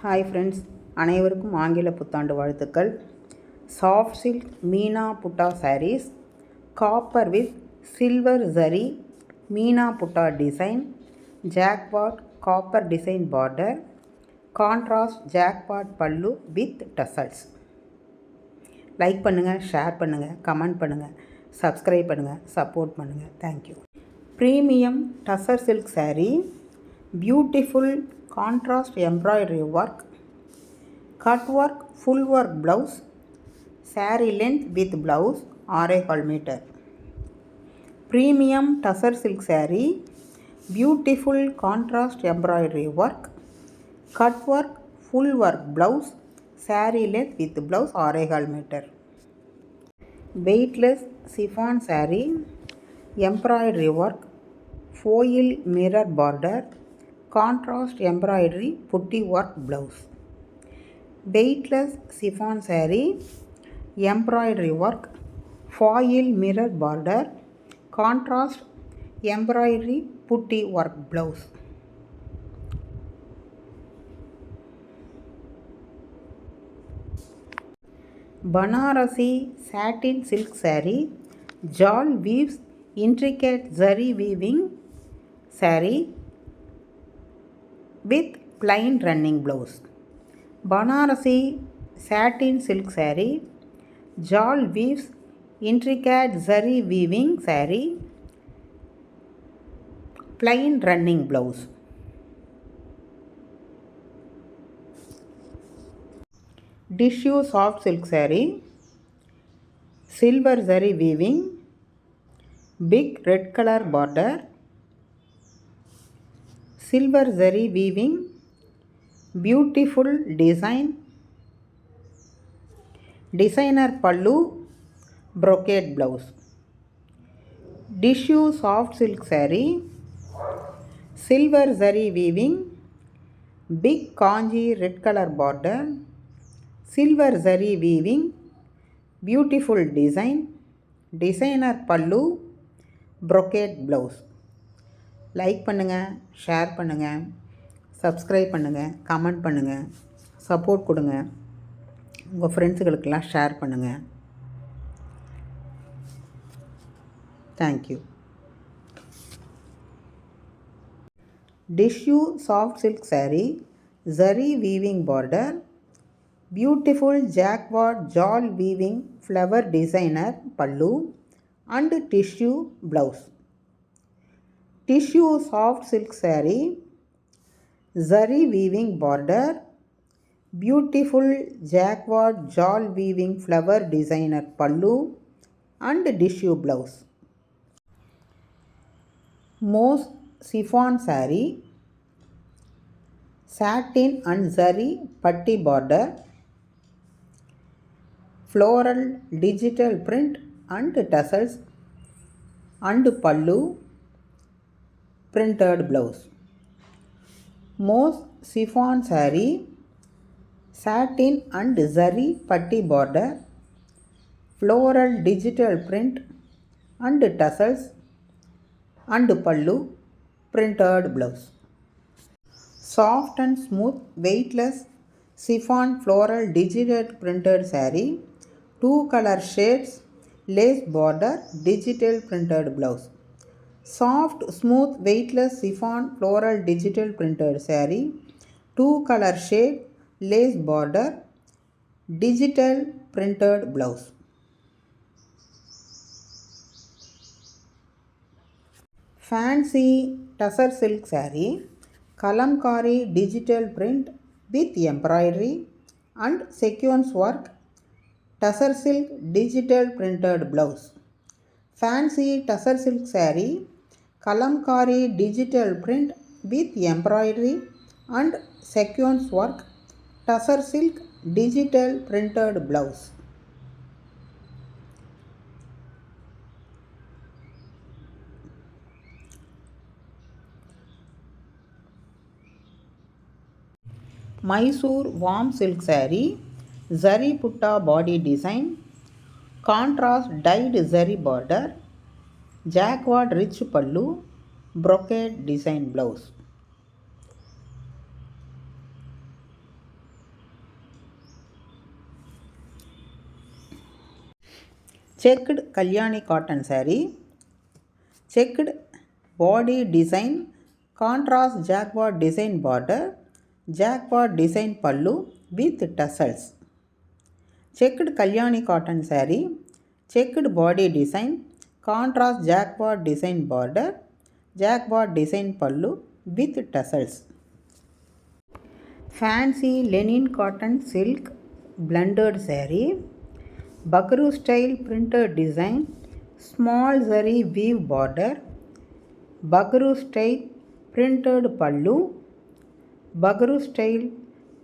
Hi friends, அனைவருக்கும் ஆங்கில புத்தாண்டு வாழ்த்துக்கள். Soft silk meena butta sarees, copper with silver zari meena butta design, jacquard copper design border, contrast jacquard pallu with tassels. Like பண்ணுங்கள், share பண்ணுங்கள், கமெண்ட் பண்ணுங்கள், சப்ஸ்கிரைப் பண்ணுங்கள், சப்போர்ட் பண்ணுங்கள். Thank you. Premium tussar silk saree, beautiful contrast embroidery work, cut work, full work blouse, saree length with blouse 6.25 meter. Premium tussar silk saree, beautiful contrast embroidery work, cut work, full work blouse, saree length with blouse 6.25 meter. Weightless chiffon saree, embroidery work, foil mirror border, contrast embroidery putty work blouse. Weightless chiffon saree, embroidery work, foil mirror border, contrast embroidery putty work blouse. Banarasi satin silk saree, jal weaves intricate zari weaving saree with plain running blouse. Banarasi satin silk saree, jal weaves intricate zari weaving saree, plain running blouse. Tissue soft silk saree, silver zari weaving, big red color border, silver zari weaving, beautiful design, designer pallu, brocade blouse. Tissue soft silk saree, silver zari weaving, big kanji red color border, silver zari weaving, beautiful design, designer pallu, brocade blouse. Like பண்ணுங்கள், share பண்ணுங்கள், subscribe பண்ணுங்கள், comment பண்ணுங்கள், support கொடுங்க. உங்கள் ஃப்ரெண்ட்ஸுகளுக்கெல்லாம் share பண்ணுங்கள். Thank you. Tissue soft silk saree, zari weaving border, beautiful jacquard jal weaving flower designer pallu and tissue blouse. Tissue soft silk saree, zari weaving border, beautiful jacquard jal weaving flower designer pallu and tissue blouse. Mose chiffon saree, satin and zari patti border, floral digital print and tassels and pallu, printed blouse. Mose chiffon saree, satin and zari patti border, floral digital print and tassels and pallu, printed blouse. Soft and smooth weightless chiffon floral digital printed saree, 2 color shades, lace border, digital printed blouse. Soft smooth weightless chiffon floral digital printed saree, 2 color shade, lace border, digital printed blouse. Fancy tussar silk saree, kalamkari digital print with embroidery and sequence work, tussar silk digital printed blouse. Fancy tussar silk saree, kalamkari digital print with embroidery and sequence work, tussar silk digital printed blouse. Mysore warm silk saree, zari putta body design, contrast dyed zari border, jacquard rich pallu, brocade design blouse. Checked Kalyani cotton saree, checked body design, contrast jacquard design border, jacquard design pallu with tassels. Checked Kalyani cotton saree, checked body design, contrast jacquard design border, jacquard design pallu with tassels. Fancy linen cotton silk blended saree, buckaroo style printed design, small zari weave border, buckaroo style printed pallu, buckaroo style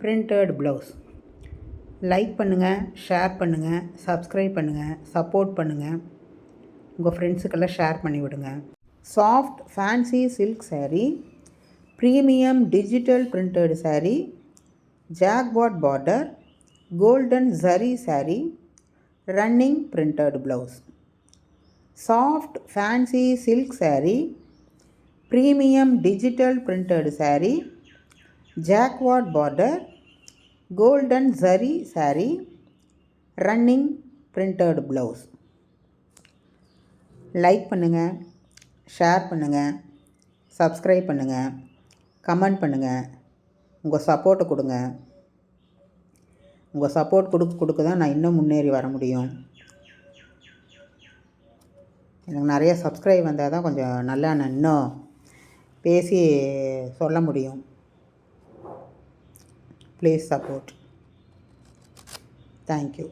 printed blouse. Like பண்ணுங்கள், share பண்ணுங்கள், subscribe பண்ணுங்கள், support பண்ணுங்கள், உங்கள் ஃப்ரெண்ட்ஸுக்கெல்லாம் share பண்ணி விடுங்க. Soft fancy silk saree, premium digital printed saree, jackpot border, golden zari saree, running printed blouse. Soft fancy silk saree, premium digital printed saree, jackpot border, golden zari saree, running printed blouse. Like பண்ணுங்கள், share பண்ணுங்கள், subscribe பண்ணுங்கள், comment பண்ணுங்கள், உங்கள் சப்போர்ட்டை கொடுங்க. உங்கள் support கொடுக்க தான் நான் இன்னும் முன்னேறி வர முடியும். எனக்கு நிறைய சப்ஸ்கிரைப் வந்தால் தான் கொஞ்சம் நல்லா நான் இன்னும் பேசி சொல்ல முடியும். Please support. தேங்க்யூ.